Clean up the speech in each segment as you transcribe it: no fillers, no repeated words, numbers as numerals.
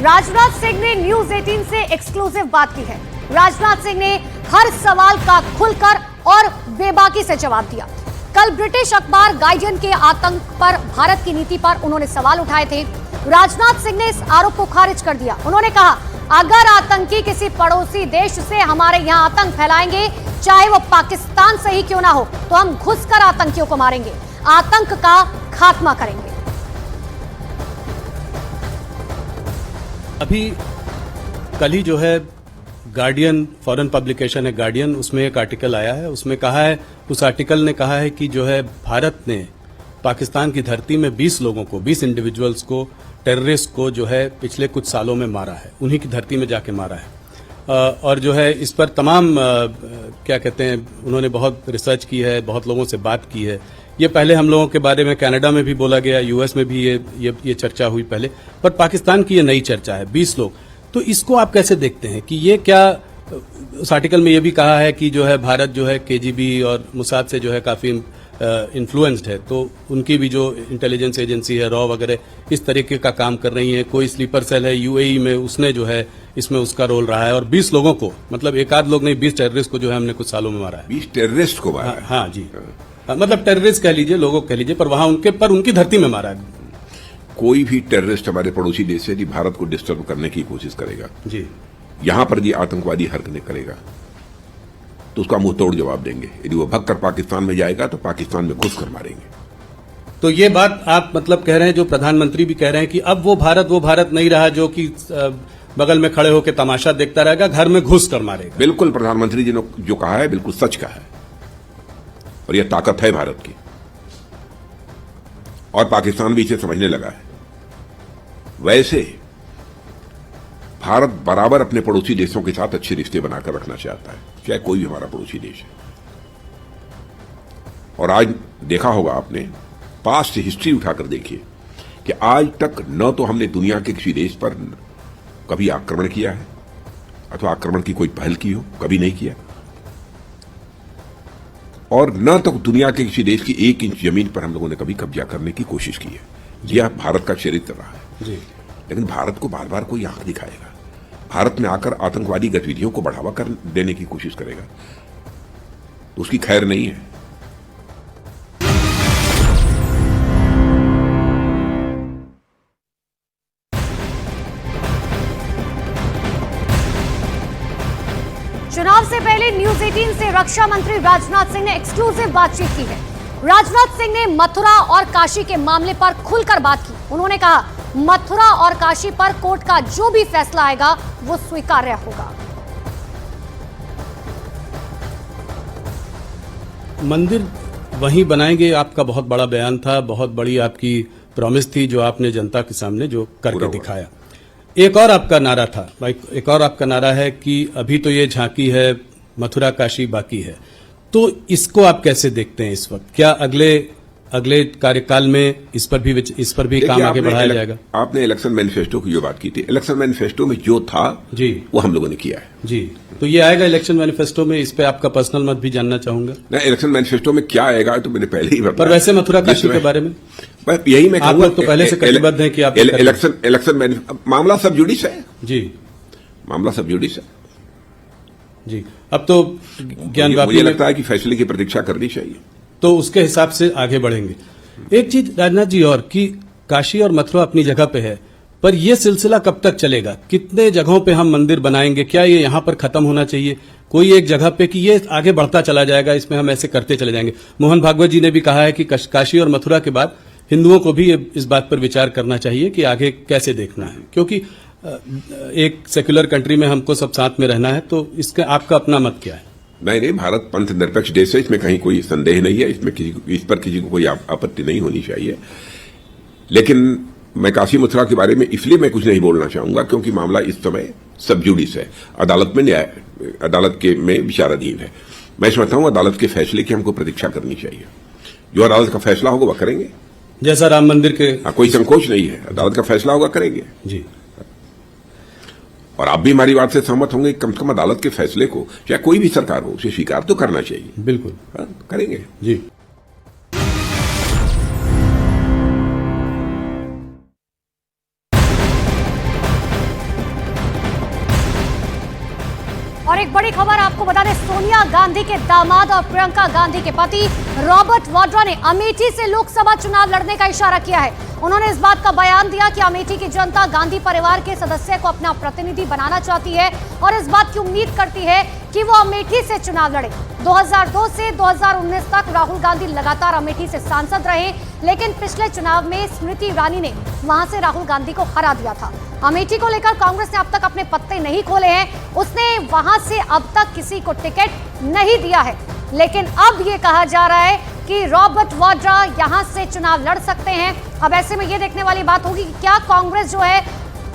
राजनाथ सिंह ने न्यूज 18 से एक्सक्लूसिव बात की है। राजनाथ सिंह ने हर सवाल का खुलकर और बेबाकी से जवाब दिया। कल ब्रिटिश अखबार गार्डियन के आतंक पर भारत की नीति पर उन्होंने सवाल उठाए थे। राजनाथ सिंह ने इस आरोप को खारिज कर दिया। उन्होंने कहा, अगर आतंकी किसी पड़ोसी देश से हमारे यहां आतंक फैलाएंगे, चाहे वो पाकिस्तान से ही क्यों ना हो, तो हम घुसकर आतंकियों को मारेंगे, आतंक का खात्मा करेंगे। अभी कल ही जो है गार्डियन, फॉरेन पब्लिकेशन है गार्डियन, उसमें एक आर्टिकल आया है। उसमें कहा है, उस आर्टिकल ने कहा है कि जो है भारत ने पाकिस्तान की धरती में 20 लोगों को, 20 इंडिविजुअल्स को, टेररिस्ट को जो है पिछले कुछ सालों में मारा है, उन्हीं की धरती में जाके मारा है। और जो है इस पर तमाम क्या कहते हैं, उन्होंने बहुत रिसर्च की है, बहुत लोगों से बात की है। ये पहले हम लोगों के बारे में कनाडा में भी बोला गया, यूएस में भी ये चर्चा हुई पहले, पर पाकिस्तान की ये नई चर्चा है, 20 लोग। तो इसको आप कैसे देखते हैं कि ये क्या, उस आर्टिकल में ये भी कहा है कि जो है भारत जो है केजीबी और मोसाद से जो है काफी इन्फ्लुएंस्ड है, तो उनकी भी जो इंटेलिजेंस एजेंसी है, रॉ वगैरह, इस तरीके का काम कर रही है। कोई स्लीपर सेल है यूएई में, उसने जो है इसमें उसका रोल रहा है। और 20 लोगों को, मतलब एक आध लोग नहीं, 20 टेररिस्ट को जो है हमने कुछ सालों में मारा है। 20 टेररिस्ट को मारा है? हाँ जी, मतलब टेररिस्ट कह लीजिए, लोगों कह लीजिए, पर वहां उनकी धरती में मारा है। कोई भी टेररिस्ट हमारे पड़ोसी देश से भारत को डिस्टर्ब करने की कोशिश करेगा जी, यहां पर ये आतंकवादी हरकतें करेगा तो उसका मुंह तोड़ जवाब देंगे। यदि वो भगकर पाकिस्तान में जाएगा तो पाकिस्तान में घुस कर मारेंगे। तो ये बात आप मतलब कह रहे हैं, जो प्रधानमंत्री भी कह रहे हैं कि अब वो भारत नहीं रहा जो कि बगल में खड़े होकर तमाशा देखता रहेगा, घर में घुस कर मारेगा। बिल्कुल, प्रधानमंत्री जी ने जो कहा है बिल्कुल सच कहा है, और यह ताकत है भारत की, और पाकिस्तान भी इसे समझने लगा है। वैसे भारत बराबर अपने पड़ोसी देशों के साथ अच्छे रिश्ते बनाकर रखना चाहता है, चाहे कोई भी हमारा पड़ोसी देश है। और आज देखा होगा आपने, पास्ट हिस्ट्री उठाकर देखिए कि आज तक न तो हमने दुनिया के किसी देश पर कभी आक्रमण किया है, अथवा आक्रमण की कोई पहल की हो, कभी नहीं किया, और न तो दुनिया के किसी देश की 1 इंच जमीन पर हम लोगों ने कभी कब्जा करने की कोशिश की है। यह भारत का चरित्र रहा है जी। लेकिन भारत को बार बार कोई आंख दिखाएगा, भारत में आकर आतंकवादी गतिविधियों को बढ़ावा कर देने की कोशिश करेगा, तो उसकी खैर नहीं है। चुनाव से पहले न्यूज 18 से रक्षा मंत्री राजनाथ सिंह ने एक्सक्लूसिव बातचीत की है। राजनाथ सिंह ने मथुरा और काशी के मामले पर खुलकर बात की। उन्होंने कहा, मथुरा और काशी पर कोर्ट का जो भी फैसला आएगा वो स्वीकार्य होगा। मंदिर वहीं बनाएंगे, आपका बहुत बड़ा बयान था, बहुत बड़ी आपकी प्रॉमिस थी जो आपने जनता के सामने जो करके दिखाया। एक और आपका नारा था भाई, एक और आपका नारा है कि अभी तो ये झांकी है, मथुरा काशी बाकी है। तो इसको आप कैसे देखते हैं इस वक्त? क्या अगले कार्यकाल में इस पर भी काम आगे बढ़ाया जाएगा? आपने इलेक्शन मैनिफेस्टो की जो बात की थी, इलेक्शन मैनिफेस्टो में जो था जी, वो हम लोगों ने किया है जी। तो ये आएगा इलेक्शन मैनिफेस्टो में, इस पे आपका पर्सनल मत भी जानना चाहूंगा। नहीं, इलेक्शन मैनिफेस्टो में क्या आएगा तो मैंने पहले ही बताया। पर वैसे मथुरा काशी के बारे में यही मैं आप लोग तो पहले से कटिबद्ध हैं कि आप इलेक्शन मामला सब जुडिस है जी, मामला सब जुडिस है जी। अब तो ज्ञान मुझे लगता है कि फैसले की प्रतीक्षा करनी चाहिए, तो उसके हिसाब से आगे बढ़ेंगे। एक चीज राजनाथ जी और, कि काशी और मथुरा अपनी जगह पे है, पर यह सिलसिला कब तक चलेगा? कितने जगहों पे हम मंदिर बनाएंगे? क्या ये यहां पर खत्म होना चाहिए कोई एक जगह पे, कि ये आगे बढ़ता चला जाएगा, इसमें हम ऐसे करते चले जाएंगे? मोहन भागवत जी ने भी कहा है कि काशी और मथुरा के बाद हिंदुओं को भी इस बात पर विचार करना चाहिए कि आगे कैसे देखना है, क्योंकि एक सेक्युलर कंट्री में हमको सब साथ में रहना है। तो इसका आपका अपना मत क्या है? नहीं, भारत पंथ निरपेक्ष देश है, इसमें कहीं कोई संदेह नहीं है, इस पर किसी को कोई आपत्ति नहीं होनी चाहिए। लेकिन मैं काशी मथुरा के बारे में इसलिए मैं कुछ नहीं बोलना चाहूंगा क्योंकि मामला इस समय सब जुडिस है, अदालत में विचाराधीन है। मैं समझता हूं अदालत के फैसले की हमको प्रतीक्षा करनी चाहिए। जो अदालत का फैसला होगा वह करेंगे, जैसा राम मंदिर के कोई संकोच नहीं है, अदालत का फैसला होगा करेंगे जी। और आप भी हमारी बात से सहमत होंगे, कम से कम अदालत के फैसले को चाहे कोई भी सरकार हो उसे स्वीकार तो करना चाहिए। बिल्कुल करेंगे जी। एक बड़ी खबर आपको बता दें, सोनिया गांधी के दामाद और प्रियंका गांधी के पति रॉबर्ट वाड्रा ने अमेठी से लोकसभा चुनाव लड़ने का इशारा किया है। उन्होंने इस बात का बयान दिया कि अमेठी की जनता गांधी परिवार के सदस्य को अपना प्रतिनिधि बनाना चाहती है और इस बात की उम्मीद करती है कि वो अमेठी से चुनाव लड़े। 2002 से 2019 तक राहुल गांधी लगातार अमेठी से सांसद रहे, लेकिन पिछले चुनाव में स्मृति ईरानी ने वहां से राहुल गांधी को हरा दिया था। अमेठी को लेकर कांग्रेस ने अब तक अपने पत्ते नहीं खोले हैं। उसने वहां से अब तक किसी को टिकट नहीं दिया है, लेकिन अब ये कहा जा रहा है कि रॉबर्ट वाड्रा यहां से चुनाव लड़ सकते हैं। अब ऐसे में ये देखने वाली बात होगी कि क्या कांग्रेस जो है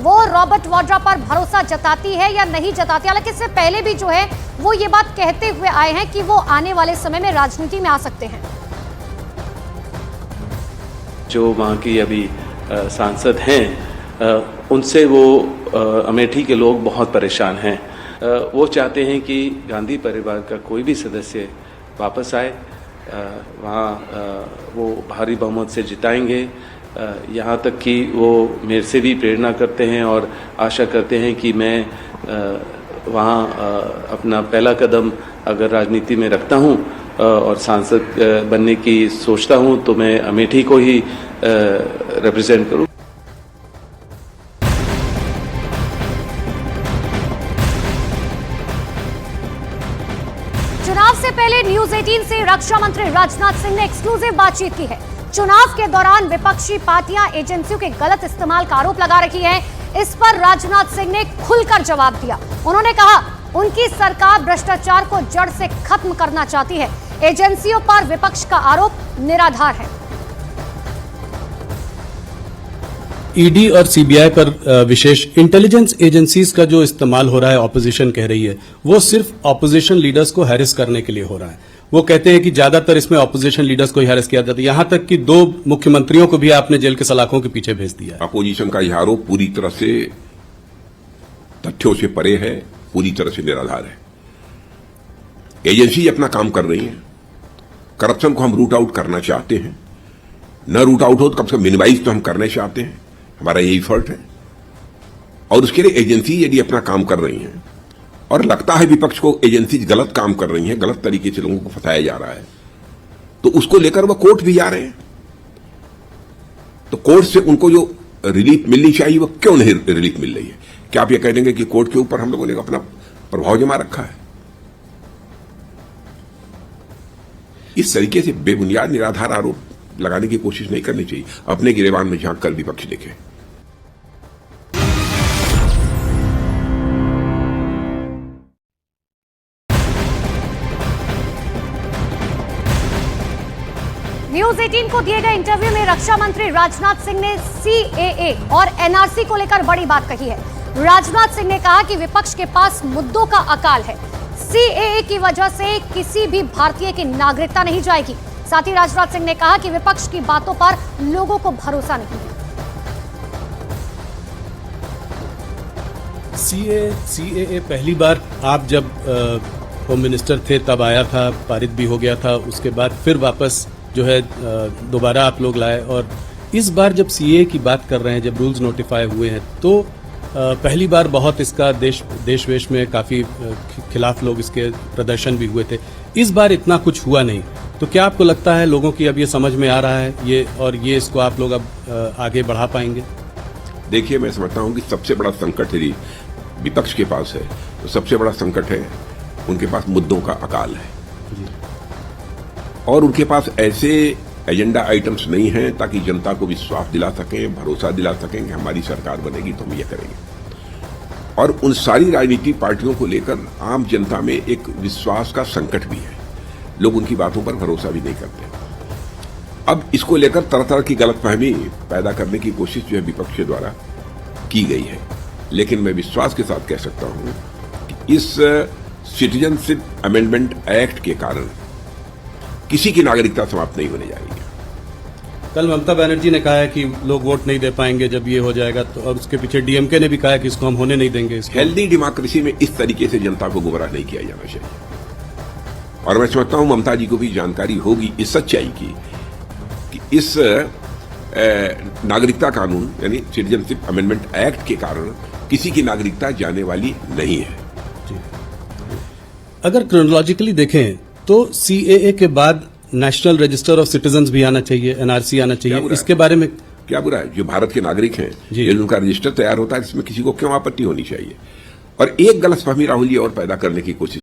वो रॉबर्ट वाड्रा पर भरोसा जताती है या नहीं जताती। हालांकि इससे पहले भी जो है वो ये बात कहते हुए आए हैं कि वो आने वाले समय में राजनीति में आ सकते हैं। जो वहाँ की अभी सांसद हैं उनसे वो अमेठी के लोग बहुत परेशान हैं। वो चाहते हैं कि गांधी परिवार का कोई भी सदस्य वापस आए, वहाँ वो भारी बहुमत से जिताएंगे। यहाँ तक कि वो मेरे से भी प्रेरणा करते हैं और आशा करते हैं कि मैं वहाँ अपना पहला कदम अगर राजनीति में रखता हूँ और सांसद बनने की सोचता हूँ तो मैं अमेठी को ही रिप्रेजेंट करूँ। चुनाव से पहले न्यूज 18 से रक्षा मंत्री राजनाथ सिंह ने एक्सक्लूसिव बातचीत की है। चुनाव के दौरान विपक्षी पार्टियां एजेंसियों के गलत इस्तेमाल का आरोप लगा रही हैं। इस पर राजनाथ सिंह ने खुलकर जवाब दिया। उन्होंने कहा उनकी सरकार भ्रष्टाचार को जड़ से खत्म करना चाहती है। एजेंसियों पर विपक्ष का आरोप निराधार है। ईडी और सीबीआई पर विशेष इंटेलिजेंस एजेंसीज का जो इस्तेमाल हो रहा है, ऑपोजिशन कह रही है, वो सिर्फ ऑपोजिशन लीडर्स को हैरेस करने के लिए हो रहा है। वो कहते हैं कि ज्यादातर इसमें ऑपोजिशन लीडर्स को ही हैरेस किया जाता है। यहां तक कि 2 मुख्यमंत्रियों को भी आपने जेल के सलाखों के पीछे भेज दिया। अपोजिशन का यह आरोप पूरी तरह से तथ्यों से परे है, पूरी तरह से निराधार है। एजेंसी अपना काम कर रही है। करप्शन को हम रूट आउट करना चाहते हैं, न रूट आउट हो तो कम से कम मिनिमाइज तो हम करना चाहते हैं। हमारा यही एफर्ट है और उसके लिए एजेंसी यदि अपना काम कर रही है और लगता है विपक्ष को एजेंसी गलत काम कर रही है, गलत तरीके से लोगों को फंसाया जा रहा है, तो उसको लेकर वह कोर्ट भी जा रहे हैं। तो कोर्ट से उनको जो रिलीफ मिलनी चाहिए वो क्यों नहीं रिलीफ मिल रही है? क्या आप ये कह देंगे कि कोर्ट के ऊपर हम लोगों ने अपना प्रभाव जमा रखा है? इस तरीके से बेबुनियाद निराधार आरोप लगाने की कोशिश नहीं करनी चाहिए। अपने गिरेबान में झांक कर विपक्ष देखे। न्यूज 18 को दिए गए इंटरव्यू में रक्षा मंत्री राजनाथ सिंह ने सीएए और एनआरसी को लेकर बड़ी बात कही है। राजनाथ सिंह ने कहा कि विपक्ष के पास मुद्दों का अकाल है। सीएए की वजह से किसी भी भारतीय की नागरिकता नहीं जाएगी। साथ ही राजनाथ सिंह ने कहा कि विपक्ष की बातों पर लोगों को भरोसा नहीं है। सीएए पहली बार आप जब होम मिनिस्टर थे तब आया था, पारित भी हो गया था। उसके बाद फिर वापस जो है दोबारा आप लोग लाए और इस बार जब सीएए की बात कर रहे हैं, जब रूल्स नोटिफाई हुए हैं, तो पहली बार बहुत इसका देश वेश में काफी खिलाफ लोग इसके प्रदर्शन भी हुए थे। इस बार इतना कुछ हुआ नहीं। तो क्या आपको लगता है लोगों की अब ये समझ में आ रहा है ये इसको आप लोग अब आगे बढ़ा पाएंगे? देखिए, मैं समझता हूं कि सबसे बड़ा संकट यदि विपक्ष के पास है तो सबसे बड़ा संकट है उनके पास मुद्दों का अकाल है और उनके पास ऐसे एजेंडा आइटम्स नहीं हैं ताकि जनता को विश्वास दिला सकें, भरोसा दिला सकें कि हमारी सरकार बनेगी तो हम ये करेंगे। और उन सारी राजनीतिक पार्टियों को लेकर आम जनता में एक विश्वास का संकट भी है। लोग उनकी बातों पर भरोसा भी नहीं करते। अब इसको लेकर तरह तरह की गलतफहमी पैदा करने की कोशिश जो है विपक्ष द्वारा की गई है, लेकिन मैं विश्वास के साथ कह सकता हूं कि इस सिटीजनशिप अमेंडमेंट एक्ट के कारण किसी की नागरिकता समाप्त नहीं होने जा रही है। कल ममता बनर्जी ने कहा है कि लोग वोट नहीं दे पाएंगे जब ये हो जाएगा, तो और उसके पीछे डीएमके ने भी कहा है कि इसको हम होने नहीं देंगे। हेल्दी डेमोक्रेसी में इस तरीके से जनता को गुमराह नहीं किया जाना चाहिए और मैं समझता हूं ममता जी को भी जानकारी होगी इस सच्चाई की कि इस नागरिकता कानून यानी सिटीजनशिप अमेंडमेंट एक्ट के कारण किसी की नागरिकता जाने वाली नहीं है। अगर क्रोनोलॉजिकली देखें तो सीएए के बाद नेशनल रजिस्टर ऑफ सिटीजन्स भी आना चाहिए, एनआरसी आना चाहिए। इसके बारे में क्या बुरा है? जो भारत के नागरिक हैं, ये उनका रजिस्टर तैयार होता है, इसमें किसी को क्यों आपत्ति होनी चाहिए? और एक गलतफहमी राहुल जी और पैदा करने की कोशिश